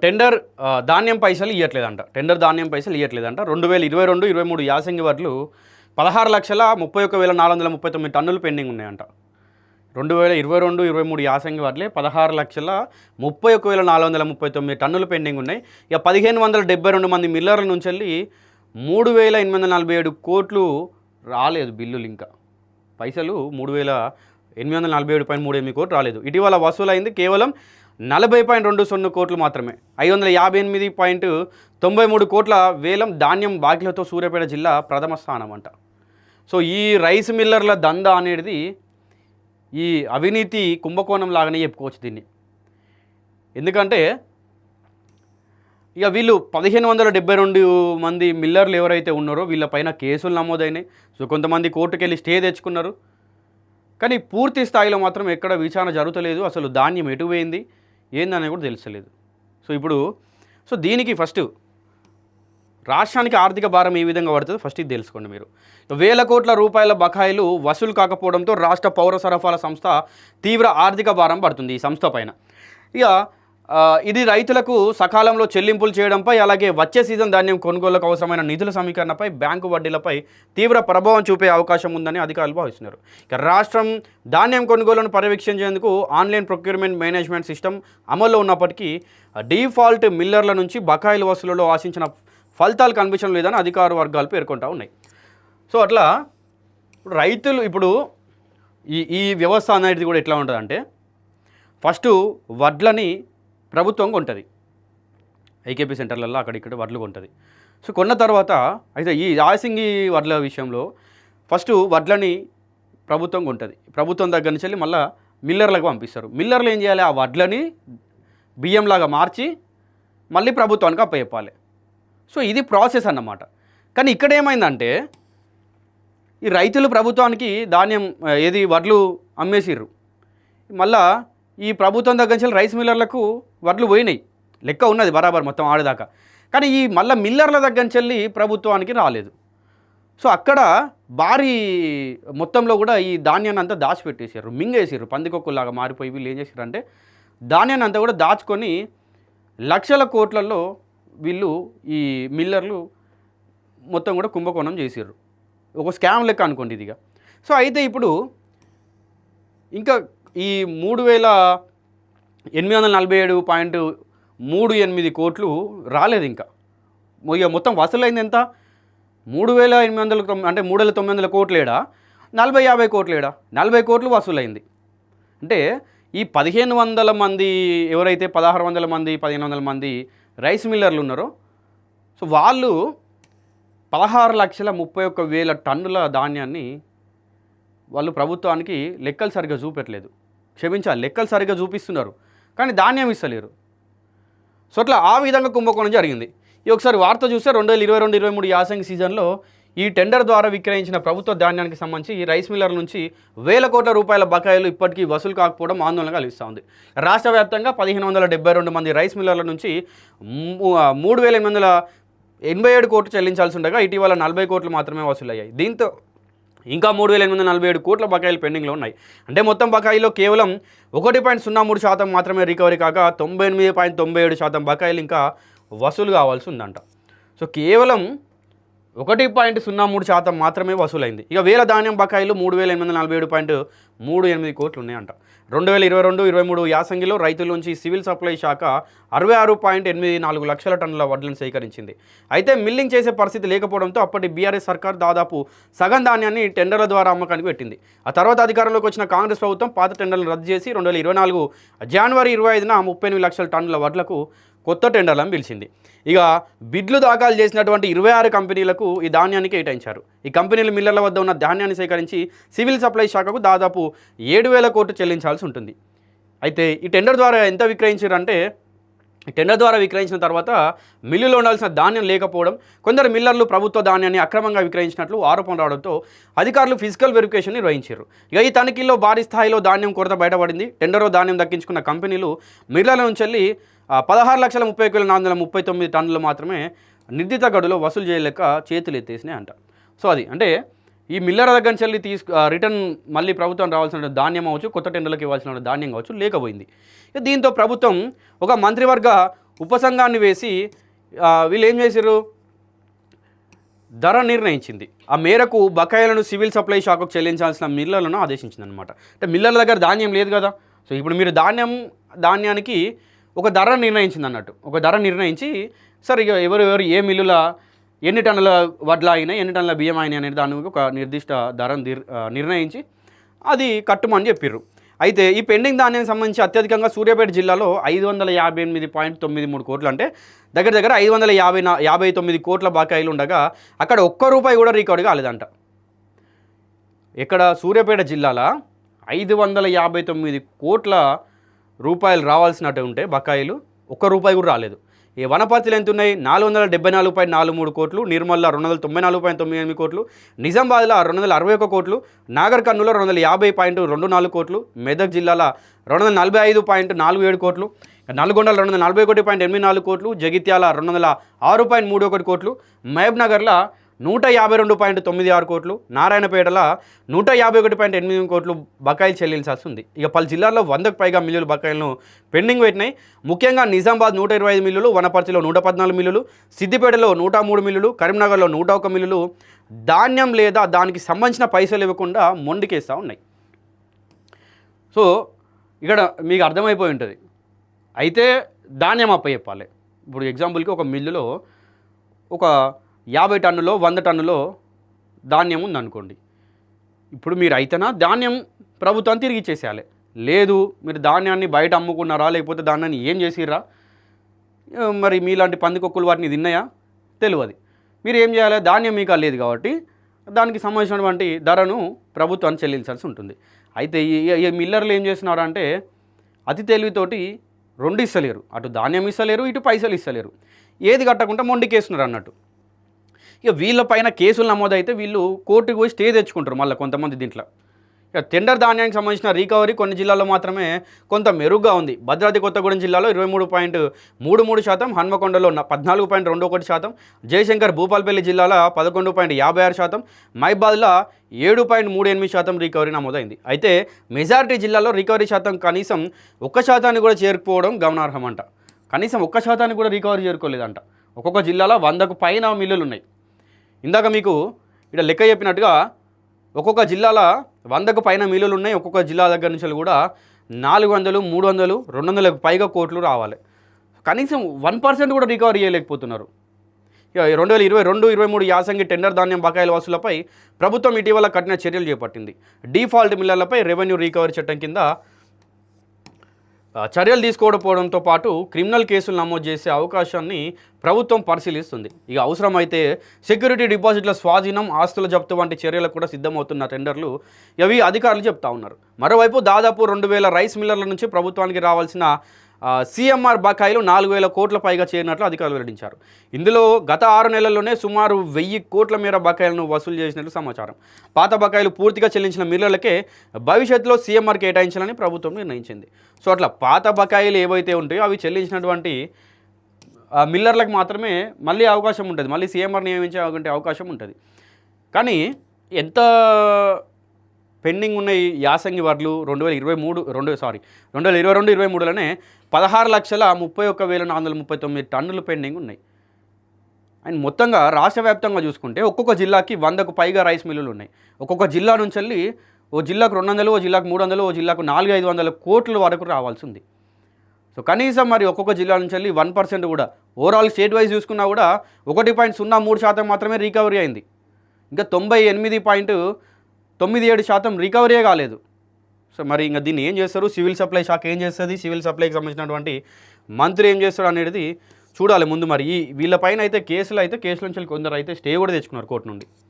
Tender ధాన్యం పైసలు ఇవ్వట్లేదంట. Tender ధాన్యం పైసలు ఇవ్వట్లేదంట. 2022-23 యాసంగి వడ్లు 16,31,439 టన్నులు పెండింగ్ ఉన్నాయంట. 2022-23 యాసంగి వడ్లే 16,31,439 టన్నులు పెండింగ్ ఉన్నాయి. ఇక 1,572 మంది మిల్లర్ల నుంచి వెళ్ళి 3,847 కోట్లు రాలేదు బిల్లులు. ఇంకా పైసలు 3,847.38 కోట్లు రాలేదు. ఇటీవల వసూలైంది కేవలం 40.20 కోట్లు మాత్రమే. 558.93 కోట్ల వేలం ధాన్యం బాకీలతో సూర్యాపేట జిల్లా ప్రథమ స్థానం అంట. సో ఈ రైస్ మిల్లర్ల దందా అనేది ఈ అవినీతి కుంభకోణం లాగానే చెప్పుకోవచ్చు దీన్ని. ఎందుకంటే ఇక వీళ్ళు 1,572 మంది మిల్లర్లు ఎవరైతే ఉన్నారో వీళ్ళపైన కేసులు నమోదైనాయి. సో కొంతమంది కోర్టుకెళ్ళి స్టే తెచ్చుకున్నారు. కానీ పూర్తి స్థాయిలో మాత్రం ఎక్కడ విచారణ జరుగుతలేదు. అసలు ధాన్యం ఎటు పోయింది ఏందనేది కూడా తెలుస్తలేదు. సో దీనికి ఫస్ట్ రాష్ట్రానికి ఆర్థిక భారం ఏ విధంగా పడుతుందో ఫస్ట్ ఇది తెలుసుకోండి మీరు. 1,000 కోట్ల రూపాయల బకాయిలు వసూలు కాకపోవడంతో రాష్ట్ర పౌర సరఫరాల సంస్థ తీవ్ర ఆర్థిక భారం పడుతుంది ఈ సంస్థ పైన. ఇక ఇది రైతులకు సకాలంలో చెల్లింపులు చేయడంపై, అలాగే వచ్చే సీజన్ ధాన్యం కొనుగోలుకు అవసరమైన నిధుల సమీకరణపై, బ్యాంకు వడ్డీలపై తీవ్ర ప్రభావం చూపే అవకాశం ఉందని అధికారులు భావిస్తున్నారు. ఇక రాష్ట్రం ధాన్యం కొనుగోలును పర్యవేక్షించేందుకు ఆన్లైన్ ప్రొక్యూర్మెంట్ మేనేజ్మెంట్ సిస్టమ్ అమల్లో ఉన్నప్పటికీ డిఫాల్ట్ మిల్లర్ల నుంచి బకాయిల వసూలులో ఆశించిన ఫలితాలు కనిపించడం లేదని అధికార వర్గాలు పేర్కొంటూ ఉన్నాయి. సో అట్లా రైతులు ఇప్పుడు ఈ వ్యవస్థ అనేది కూడా ఎట్లా ఉంటుందంటే, ఫస్ట్ వడ్లని ప్రభుత్వం కొంటుంది, ఐకేపీ సెంటర్లలో అక్కడ ఇక్కడ వడ్లు కొంటుంది. సో కొన్న తర్వాత అయితే ఈ యాసంగి వడ్ల విషయంలో ఫస్ట్ వడ్లని ప్రభుత్వం కొంటుంది. ప్రభుత్వం దగ్గర నుంచి వెళ్ళి మళ్ళీ మిల్లర్లకు పంపిస్తారు. మిల్లర్లు ఏం చేయాలి, ఆ వడ్లని బియ్యంలాగా మార్చి మళ్ళీ ప్రభుత్వానికి అప్పచెప్పాలి. సో ఇది ప్రాసెస్ అన్నమాట. కానీ ఇక్కడ ఏమైందంటే ఈ రైతులు ప్రభుత్వానికి ధాన్యం వడ్లు అమ్మేసిర్రు. మళ్ళా ఈ ప్రభుత్వం దగ్గర నుంచి రైస్ మిల్లర్లకు వడ్లు పోయినాయి, లెక్క ఉన్నది బరాబర్ మొత్తం ఆడదాకా. కానీ ఈ మళ్ళీ మిల్లర్ల దగ్గర నుంచి వెళ్ళి ప్రభుత్వానికి రాలేదు. సో అక్కడ భారీ మొత్తంలో కూడా ఈ ధాన్యాన్ని అంతా దాచిపెట్టేసారు, మింగేసారు, పందికొక్కులాగా మారిపోయి. వీళ్ళు ఏం చేశారు అంటే ధాన్యాన్ని అంతా కూడా దాచుకొని లక్షల కోట్లలో వీళ్ళు ఈ మిల్లర్లు మొత్తం కూడా కుంభకోణం చేసారు. ఒక స్కామ్ లెక్క అనుకోండి ఇదిగా. సో అయితే ఇప్పుడు ఇంకా ఈ 3,847.38 కోట్లు రాలేదు ఇంకా. మొత్తం వసూలైంది ఎంత? 3,800 అంటే 3,900 కోట్లు ఏడా, 40-50 కోట్లు ఏడా, 40 కోట్లు వసూలైంది. అంటే ఈ 1,500 మంది ఎవరైతే 1,600 మంది 1,500 మంది రైస్ మిల్లర్లు ఉన్నారో, సో వాళ్ళు 16,31,000 టన్నుల ధాన్యాన్ని వాళ్ళు ప్రభుత్వానికి లెక్కలు సరిగ్గా చూపెట్టలేదు. క్షమించాలి, లెక్కలు సరిగ్గా చూపిస్తున్నారు కానీ ధాన్యం ఇస్తలేరు. సో అట్లా ఆ విధంగా కుంభకోణం జరిగింది. ఈ ఒకసారి వార్త చూస్తే 2022-23 యాసంగి సీజన్లో ఈ టెండర్ ద్వారా విక్రయించిన ప్రభుత్వ ధాన్యానికి సంబంధించి ఈ రైస్ మిల్లర్ల నుంచి 1,000 కోట్ల రూపాయల బకాయిలు ఇప్పటికీ వసూలు కాకపోవడం ఆందోళన కలిగిస్తూ ఉంది. రాష్ట్ర వ్యాప్తంగా 1,572 మంది రైస్ మిల్లర్ల నుంచి 3,887 కోట్లు చెల్లించాల్సి ఉండగా ఇటీవల 40 కోట్లు మాత్రమే వసూలయ్యాయి. దీంతో ఇంకా 3,847 కోట్ల బకాయిలు పెండింగ్లో ఉన్నాయి. అంటే మొత్తం బకాయిలో కేవలం 1.03% మాత్రమే రికవరీ కాగా 98.97% బకాయిలు ఇంకా వసూలు కావాల్సి ఉందంట. సో కేవలం 1.03% మాత్రమే వసూలైంది. ఇక వేల ధాన్యం బకాయిలు 3,847.38 కోట్లు ఉన్నాయంట. 2022-23 యాసంగిలో రైతుల నుంచి సివిల్ సప్లై శాఖ 66.84 లక్షల టన్నుల వడ్లను సేకరించింది. అయితే మిల్లింగ్ చేసే పరిస్థితి లేకపోవడంతో అప్పటి బీఆర్ఎస్ సర్కార్ దాదాపు సగం ధాన్యాన్ని టెండర్ల ద్వారా అమ్మకానికి పెట్టింది. ఆ తర్వాత అధికారంలోకి వచ్చిన కాంగ్రెస్ ప్రభుత్వం పాత టెండర్లను రద్దు చేసి 2024 జనవరి 25న 38 లక్షల టన్నుల వడ్లకు కొత్త టెండర్లను పిలిచింది. ఇక బిడ్లు దాఖలు చేసినటువంటి 26 కంపెనీలకు ఈ ధాన్యాన్ని కేటాయించారు. ఈ కంపెనీలు మిల్లర్ల వద్ద ఉన్న ధాన్యాన్ని సేకరించి సివిల్ సప్లై శాఖకు దాదాపు 7,000 కోట్లు చెల్లించాల్సి ఉంటుంది. అయితే ఈ టెండర్ ద్వారా ఎంత విక్రయించారంటే, టెండర్ ద్వారా విక్రయించిన తర్వాత మిల్లులో ఉండాల్సిన ధాన్యం లేకపోవడం, కొందరు మిల్లర్లు ప్రభుత్వ ధాన్యాన్ని అక్రమంగా విక్రయించినట్లు ఆరోపణ రావడంతో అధికారులు ఫిజికల్ వెరిఫికేషన్ నిర్వహించారు. ఇక ఈ తనిఖీల్లో భారీ స్థాయిలో ధాన్యం కొరత బయటపడింది. టెండర్లో ధాన్యం దక్కించుకున్న కంపెనీలు మిల్లర్ల నుంచి వెళ్ళి 16,30,439 టన్నులు మాత్రమే నిర్దిత గడువులో వసూలు చేయలేక చేతులు ఎత్తేసినాయి అంట. సో అది అంటే ఈ మిల్లర్ దగ్గర నుంచి వెళ్ళి రిటర్న్ మళ్ళీ ప్రభుత్వం రావాల్సిన ధాన్యం అవ్వచ్చు, కొత్త టెండర్లకు ఇవ్వాల్సిన ధాన్యం కావచ్చు లేకపోయింది. దీంతో ప్రభుత్వం ఒక మంత్రివర్గ ఉపసంఘాన్ని వేసి వీళ్ళు ఏం చేశారు, ధర నిర్ణయించింది. ఆ మేరకు బకాయిలను సివిల్ సప్లై శాఖకు చెల్లించాల్సిన మిల్లర్లను ఆదేశించింది అనమాట. అంటే మిల్లర్ల దగ్గర ధాన్యం లేదు కదా, సో ఇప్పుడు మీరు ధాన్యానికి ఒక ధర నిర్ణయించింది అన్నట్టు. ఒక ధర నిర్ణయించి సరే ఇక ఎవరు ఏ మిల్లుల ఎన్ని టన్నుల వడ్ల అయినాయి, ఎన్ని టన్నుల బియ్యం అయినాయి అనేది దానికి ఒక నిర్దిష్ట ధరను నిర్ణయించి అది కట్టుమని చెప్పారు. అయితే ఈ పెండింగ్ ధాన్యానికి సంబంధించి అత్యధికంగా సూర్యాపేట జిల్లాలో 558.93 కోట్లు, అంటే దగ్గర 559 కోట్ల బకాయిలు ఉండగా అక్కడ ఒక్క రూపాయి కూడా రికవరీ కాలేదంట. ఇక్కడ సూర్యాపేట జిల్లాలో 559 కోట్ల రూపాయలు రావాల్సినట్టు ఉంటే బకాయిలు ఒక్క రూపాయి కూడా రాలేదు. ఈ వనపర్తిలో ఎంత ఉన్నాయి, 474.43 కోట్లు, నిర్మల్లో 294.98 కోట్లు, నిజామాబాద్లో 261 కోట్లు, నాగర్ కర్నూల్లో 250.24 కోట్లు, మెదక్ జిల్లాలో 245.47 కోట్లు, నల్గొండలో 241.84 కోట్లు, జగిత్యాల 206.31 కోట్లు, మహబూబ్ నగర్లో 152.96 కోట్లు, నారాయణపేటలో 151.8 కోట్లు బకాయిలు చెల్లించాల్సి ఉంది. ఇక పలు జిల్లాల్లో 100కు పైగా మిల్లులు బకాయిలను పెండింగ్ పెట్టినాయి. ముఖ్యంగా నిజామాబాద్ 125 మిల్లులు, వనపర్తిలో 114 మిల్లులు, సిద్దిపేటలో 103 మిల్లులు, కరీంనగర్లో 101 మిల్లులు ధాన్యం లేదా దానికి సంబంధించిన పైసలు ఇవ్వకుండా మొండికేస్తూ ఉన్నాయి. సో ఇక్కడ మీకు అర్థమైపోయి ఉంటుంది. అయితే ధాన్యం అప్పచెప్పాలి. ఇప్పుడు ఎగ్జాంపుల్కి ఒక మిల్లులో ఒక 50 టన్నులో 100 టన్నులో ధాన్యం ఉందనుకోండి. ఇప్పుడు మీరు అయితేనా ధాన్యం ప్రభుత్వం తిరిగి ఇచ్చేసేయాలి. లేదు మీరు ధాన్యాన్ని బయట అమ్ముకున్నారా, లేకపోతే ధాన్యాన్ని ఏం చేసిర్రా, మరి మీలాంటి పందికొక్కులు వాటిని తిన్నాయా తెలియదు. మీరు ఏం చేయాలి, ధాన్యం మీకు లేదు కాబట్టి దానికి సంబంధించినటువంటి ధరను ప్రభుత్వాన్ని చెల్లించాల్సి ఉంటుంది. అయితే ఈ మిల్లర్లు ఏం చేస్తున్నారంటే అతి తెలివితోటి రెండు ఇస్తలేరు, అటు ధాన్యం ఇస్తలేరు, ఇటు పైసలు ఇస్తలేరు, ఏది కట్టకుండా మొండికేస్తున్నారు అన్నట్టు. ఇక వీళ్ళపైన కేసులు నమోదైతే వీళ్ళు కోర్టుకు పోయి స్టే తెచ్చుకుంటారు మళ్ళీ కొంతమంది. దీంట్లో ఇక టెండర్ ధాన్యానికి సంబంధించిన రికవరీ కొన్ని జిల్లాల్లో మాత్రమే కొంత మెరుగ్గా ఉంది. భద్రాద్రి కొత్తగూడెం జిల్లాలో 23.33%, హన్మకొండలో 14.21%, జయశంకర్ భూపాల్పల్లి జిల్లాలో 11.56%, మహబూబాద్లో 7.38% రికవరీ నమోదైంది. అయితే మెజారిటీ జిల్లాలో రికవరీ శాతం కనీసం 1% కూడా చేరుకుపోవడం గమనార్హం అంట. కనీసం 1% కూడా రికవరీ చేరుకోలేదంట. ఒక్కొక్క జిల్లాలో 100కు పైన మిల్లులు ఉన్నాయి. ఇందాక మీకు ఇక్కడ లెక్క చెప్పినట్టుగా ఒక్కొక్క జిల్లాలో 100కు పైన మిల్లులు ఉన్నాయి. ఒక్కొక్క జిల్లా దగ్గర నుంచి కూడా 400, 300, 200కు పైగా కోట్లు రావాలి. కనీసం 1% కూడా రికవరీ చేయలేకపోతున్నారు. ఇక 2022-23 యాసంగి టెండర్ ధాన్యం బకాయిల వసూలపై ప్రభుత్వం ఇటీవల కఠిన చర్యలు చేపట్టింది. డిఫాల్ట్ మిల్లర్లపై రెవెన్యూ రికవరీ చట్టం కింద చర్యలు తీసుకోకపోవడంతో పాటు క్రిమినల్ కేసులు నమోదు చేసే అవకాశాన్ని ప్రభుత్వం పరిశీలిస్తుంది. ఇక అవసరమైతే సెక్యూరిటీ డిపాజిట్ల స్వాధీనం, ఆస్తుల జప్తు వంటి చర్యలకు కూడా సిద్ధమవుతున్న టెండర్లు ఇవి అధికారులు చెప్తా ఉన్నారు. మరోవైపు దాదాపు 2000 రైస్ మిల్లర్ల నుంచి ప్రభుత్వానికి రావాల్సిన సిఎంఆర్ బకాయిలు 4000 కోట్ల పైగా చేరినట్లు అధికారులు వెల్లడించారు. ఇందులో గత 6 నెలల్లోనే సుమారు 1000 కోట్ల మేర బకాయిలను వసూలు చేసినట్లు సమాచారం. పాత బకాయిలు పూర్తిగా చెల్లించిన మిల్లర్లకే భవిష్యత్తులో సిఎంఆర్ కేటాయించాలని ప్రభుత్వం నిర్ణయించింది. సో అట్లా పాత బకాయిలు ఏవైతే ఉంటాయో అవి చెల్లించినటువంటి మిల్లర్లకు మాత్రమే మళ్ళీ అవకాశం ఉంటుంది, మళ్ళీ సిఎంఆర్ నియమించే అవకాశం ఉంటుంది. కానీ ఎంత పెండింగ్ ఉన్న ఈ యాసంగి వడ్లు 2022-23లోనే 16,31,439 టన్నులు పెండింగ్ ఉన్నాయి. అండ్ మొత్తంగా రాష్ట్ర వ్యాప్తంగా చూసుకుంటే ఒక్కొక్క జిల్లాకి 100కు పైగా రైస్ మిల్లులు ఉన్నాయి. ఒక్కొక్క జిల్లా నుంచి వెళ్ళి ఓ జిల్లాకు 200, ఓ జిల్లాకు 300, ఓ జిల్లాకు 400-500 కోట్ల వరకు రావాల్సి ఉంది. సో కనీసం మరి ఒక్కొక్క జిల్లా నుంచి వెళ్ళి 1% కూడా ఓవరాల్ స్టేట్ వైజ్ చూసుకున్నా కూడా 1.03% మాత్రమే రికవరీ అయింది. ఇంకా 98.97% రికవరీ కాలేదు. సో మరి ఇంకా దీన్ని ఏం చేస్తారు, సివిల్ సప్లై శాఖ ఏం చేస్తుంది, సివిల్ సప్లైకి సంబంధించినటువంటి మంత్రి ఏం చేస్తాడు అనేది చూడాలి ముందు. మరి వీళ్ళపైన అయితే కేసుల నుంచి కొందరు అయితే స్టే కూడా తెచ్చుకున్నారు కోర్టు నుండి.